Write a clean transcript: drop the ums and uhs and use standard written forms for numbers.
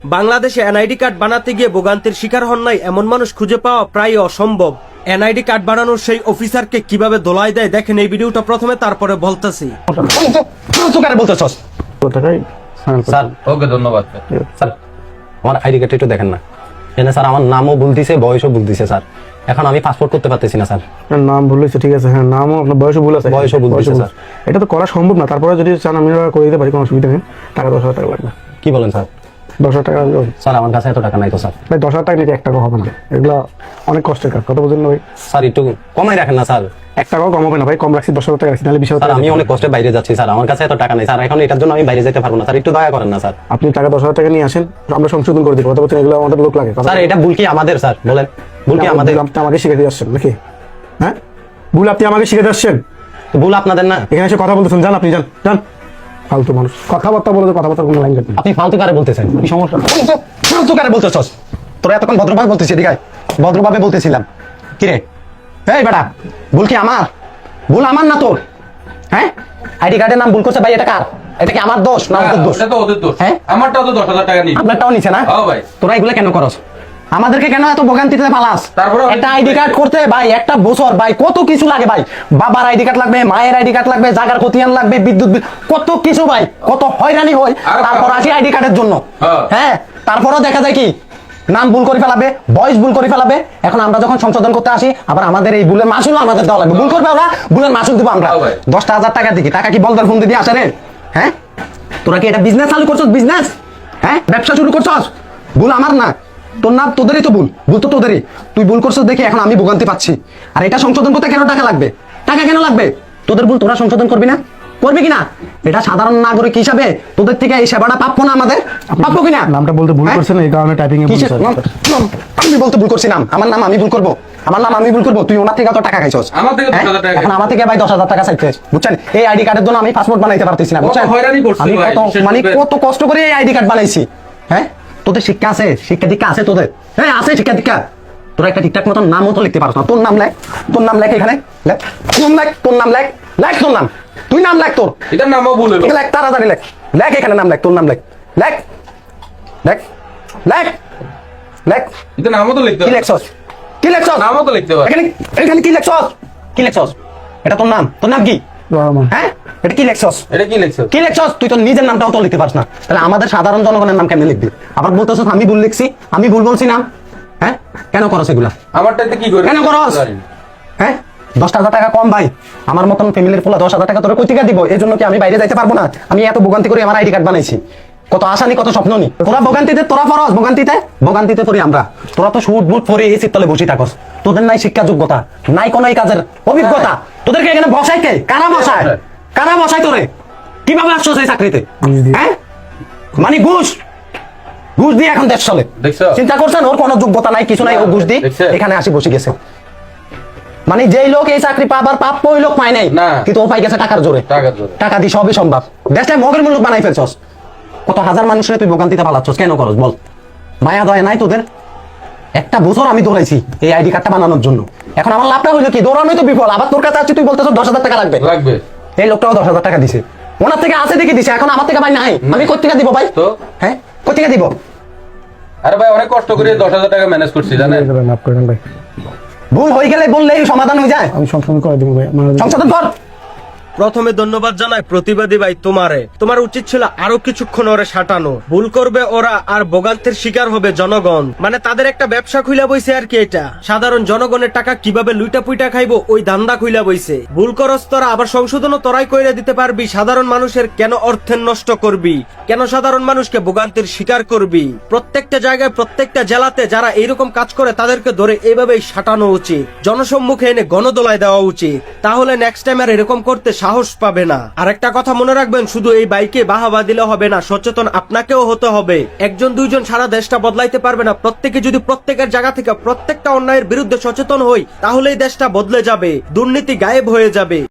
বাংলাদেশে NID card বানাতে গিয়ে ভোগান্তির শিকার হন নাই এমন মানুষ খুঁজে পাওয়া প্রায় অসম্ভব। এনআইডি কার্ড বানানোর সেই অফিসারকে কিভাবে দোলাই দেয় দেখেন এই ভিডিওটা প্রথমে, তারপরে বলতেছি। স্যার ওকে ধন্যবাদ স্যার। আমার আইডি কার্ড একটু দেখেন না, এখানে স্যার আমার নামও ভুল দিছে, বয়সও ভুল দিছে স্যার। এখন আমি পাসপোর্ট করতে পারতেছি না স্যার। নাম ভুল হয়েছে, ঠিক আছে, হ্যাঁ, নামও আপনার বয়সও ভুল আছে, বয়সও ভুল দিছে স্যার। এটা তো করা সম্ভব না, তারপরে যদি চান আমি করে দিতে পারি, কোনো অসুবিধা নেই। টাকা 10,000 টাকা লাগবে। কি বলেন স্যার? 10,000 টাকা স্যার আমার কাছে এত টাকা নাই তো স্যার। ভাই 10,000 টাকা নিতে 1 টাকা হবে না, এগুলো অনেক কষ্টের কাজ, কথা বুঝলেন না ভাই? স্যার একটু কমাই রাখেন না স্যার। 1 টাকাও কম হবে না ভাই, কম রাখছি, 10,000 টাকা রাখছি, নাহলে 20,000 স্যার টাকা। আমি অনেক কষ্টে বাইরে যাচ্ছি স্যার, আমার কাছে এত টাকা নেই স্যার, এখন এটার জন্য আমি বাইরে যেতে পারবো না স্যার, একটু দয়া করেন না স্যার। আপনি টাকা 10,000 টাকা নিয়ে আসেন, আমরা সংশোধন করে দিব, কথা বলছেন, এগুলো আমাদের লোক লাগে। স্যার এটা ভুল কি আমাদের স্যার? বলেন ভুল কি আমাদের? আপনি আমাকে শিখাতে আসছেন নাকি? হ্যাঁ, ভুল আপনি আমাকে শিখাতে আসছেন? ভুল আপনাদের না? এখানে এসে কথা বলতেছেন, যান আপনি, যান যান। ফালতু মানুষ, কথাবার্তা বলে তো কথাবার্তা কোনো লাইন কাটবে। আপনি ফালতু কারে বলতেছেন? কি সমস্যা? ফালতু কারে বলতেছস? তোরা এতক্ষণ ভদ্রভাবে বলতেছিস, এদিকে আয়। ভদ্রভাবে বলতেছিলাম। কি রে এই বেটা, ভুল কি আমার? ভুল আমার না তোর? হ্যাঁ, আইডি কার্ডের নাম ভুল করছে ভাই, এটা কার? এটা কি আমার দোষ না ওদের দোষ? এটা তো ওদের দোষ। হ্যাঁ, আমারটাও তো 10,000 টাকা নিয়ে। আপনারটাও নিছে না? হ্যাঁ ভাই। তোরা এগুলো কেন করস? আমাদেরকে কেন এত ভোগান্তিতে পালাস? তারপরে একটা আইডি কার্ড করতে ভাই একটা বছর ভাই কত কিছু লাগে ভাই। বাবার আইডি কার্ড লাগবে, মায়ের আইডি কার্ড লাগবে, জায়গার খতিয়ান লাগবে, বিদ্যুৎ বিল, কত কিছু ভাই, কত হয়রানি হয়। তারপর আসি আইডি কার্ডের জন্য। হ্যাঁ, তারপরও দেখা যায় কি নাম ভুল করে ফেলাবে, বয়স ভুল করে ফেলাবে। এখন আমরা যখন সংশোধন করতে আসি, আবার আমাদের এই ভুলের মাসুল আমাদের দেওয়া লাগবে। ভুল করবে ওরা, ভুলের মাসুল দিব আমরা। 10,000 টাকা দিকে টাকা কি বলদার ফোন দিয়ে আসে রে? হ্যাঁ, তোরা কি এটা বিজনেস চালু করছস? বিজনেস, হ্যাঁ, ব্যবসা শুরু করছস? ভুল আমার না, তোর না, তোদেরই তো ভুল, ভুল তো তোদেরই। তুই ভুল করছিস দেখে এখন আমি ভোগান্তি পাচ্ছি। আর এটা সংশোধন করতে কেন টাকা লাগবে? টাকা কেন লাগবে? তোদের ভুল তোরা সংশোধন করবি না? করবি কিনা? এটা সাধারণ নাগরিক হিসাবে তোদের থেকে এই সেবাটা প্রাপ্য না আমাদের? প্রাপ্য কিনা? নামটা বলতে ভুল করছেন, এই কারণে টাইপিং এ ভুল কিসের হচ্ছে। নাম? আমি বলতে ভুল করছি নাম? আমার নাম আমি ভুল করবো? আমার নাম আমি ভুল করবো? তুই ওনার থেকে কত টাকা খাইছস? আমার থেকে 10,000 টাকা। এখন আমার থেকে ভাই 10,000 টাকা চাইছিস, বুঝছেন? এই আইডি কার্ডের জন্য আমি পাসপোর্ট বানাইতে পারতেছি না, বুঝছেন? হয়রানি করছিস আমি ভাই, কত বিশেষ মানে করে। কত কষ্ট করে এই আইডি কার্ড বানাইছি। হ্যাঁ, তোদের শিক্ষা আছে? শিক্ষা দীক্ষা আছে তোদের? হ্যাঁ আছে শিক্ষা দীক্ষা। তোরা একটা ঠিকঠাক মতন নামও তো লিখতে পারছ না। তোর নাম লেখ, তোর নাম লেখ এখানে, লেখ তোর নাম লেখ, তোর নাম লেখ, লেখ তোর নাম, তুই নাম লেখ তোর। এটার নামও ভুল হলো। লেখ তাড়াতাড়ি লেখ, লেখ এখানে নাম লেখ, তোর নাম লেখ, লেখ লেখ লেখ লেখ। এটার নামও তো লিখতে কি হবে। লেখছস? কি লেখছস? নামও তো লিখতে হবে। এখানে এখানে কি লেখছস? কি লেখছস? এটা তোর নাম? তোর নাম কি? রহমান। হ্যাঁ, এটা কি লেখছস? এটা কি লিখছো? কি লেখছস? তুই তো নিজের নামটাও তো লিখতে পারছ না, তাহলে আমাদের সাধারণ জনগণের নাম কেমনে লিখবি? আবার বলতেছস আমি ভুল লিখছি, আমি ভুল বলছি নাম। হ্যাঁ, কেন করছ এগুলা? আমারটাতে কি করে? কেন করস? হ্যাঁ, 10,000 টাকা কম ভাই। আমার মতন ফ্যামিলির পোলা 10,000 টাকা তোরা কই থেকে দিব? এই জন্য কি আমি বাইরে যাইতে পারবো না? আমি এত ভোগান্তি করে আমার আইডি কার্ড বানাইছি, কত আশা নি, কত স্বপ্ন নি। তোরা ভোগান্তিতে, তোরা ফরস ভোগান্তিতে, ভোগান্তিতে পড়ি আমরা। তোরা তো সুট বুট পরে এসি তলে বসে থাকস, তোদের নাই শিক্ষা যোগ্যতা, নাই কোন এই কাজের অভিজ্ঞতা। তোদেরকে এখানে বসাই কে? কারা বসায়? কারা বসাই তোরে? কিভাবে আসছো সেই চাকরিতে? হ্যাঁ, মানে ঘুষ, ঘুষ দিয়ে এখন দেশ চলে। দেখছো? চিন্তা করছেন ওর কোনো যোগ্যতা নাই, কিছু নাই, ও ঘুষ দিয়ে দেখছে? এখানে আসি বসে গেছে। মানে যেই লোক এই চাকরি পাবার প্রাপ্য ওই লোক পায় নাই, না। কিন্তু ও পাই গেছে টাকার জোরে। টাকার জোরে। টাকা দিয়ে সবই সম্ভব। দেশটায় মগের মূল্য বানাই ফেলছস। কত হাজার মানুষের তুই ভোগান্তিতে পালাচ্ছস, কেন করস বল? মায়া দয়া নাই তোদের? একটা বছর আমি দৌড়াইছি এই আইডি কার্ডটা বানানোর জন্য। এখন আমার লাভটা হইলো কি? দৌড়ানোই তো বিফল। আবার তোর কাছে আসছি, তুই বলতেছ 10,000 টাকা লাগবে। লাগবে। এই লোকটাও 10,000 টাকা দিছে, ওনার থেকে আছে দেখে দিছে, এখন আমার থেকে ভাই নাই। আমি কোথা থেকে দিব ভাই? তো? হ্যাঁ, কোথা থেকে দিব? আরে ভাই অনেক কষ্ট করে 10,000 টাকা ম্যানেজ করছি জানেন। মাফ করেন ভাই, ভুল হয়ে গেলে বললেই সমাধান হয়ে যায়। আমি সংশোধন করে দেবো ভাই। সংশোধন কর। প্রথমে ধন্যবাদ জানাই প্রতিবাদী ভাই তোমারে। তোমার উচিত ছিল আরো কিছুক্ষণ ওরে সাটানো। ভুল করবে ওরা আর ভোগান্তির শিকার হবে জনগণ। মানে তাদের একটা ব্যবসা খুইলা বইছে আর কি। এটা সাধারণ জনগণের টাকা কিভাবে লুইটা পুইটা খাইবো ওই ধান্দা খুইলা বইছে। ভুল করস তোরা, আবার সংশোধনও তোরাই কইরা দিতে পারবি। সাধারণ মানুষের কেন অর্থের নষ্ট করবি? কেন সাধারণ মানুষকে ভোগান্তির শিকার করবি? প্রত্যেকটা জায়গায়, প্রত্যেকটা জেলাতে যারা এইরকম কাজ করে তাদেরকে ধরে এইভাবেই সাটানো উচিত, জনসম্মুখে এনে গণদোলায় দেওয়া উচিত। তাহলে নেক্সট টাইম আর এরকম করতে সাহস পাবে না। আর একটা কথা মনে রাখবেন, শুধু এই বাইকে বাহাবা দিলে হবে না, সচেতন আপনাকেও হতে হবে। একজন দুইজন সারা দেশটা বদলাইতে পারবে না। প্রত্যেকে যদি প্রত্যেকের জায়গা থেকে প্রত্যেকটা অন্যায়ের বিরুদ্ধে সচেতন হই, তাহলেই দেশটা বদলে যাবে, দুর্নীতি গায়েব হয়ে যাবে।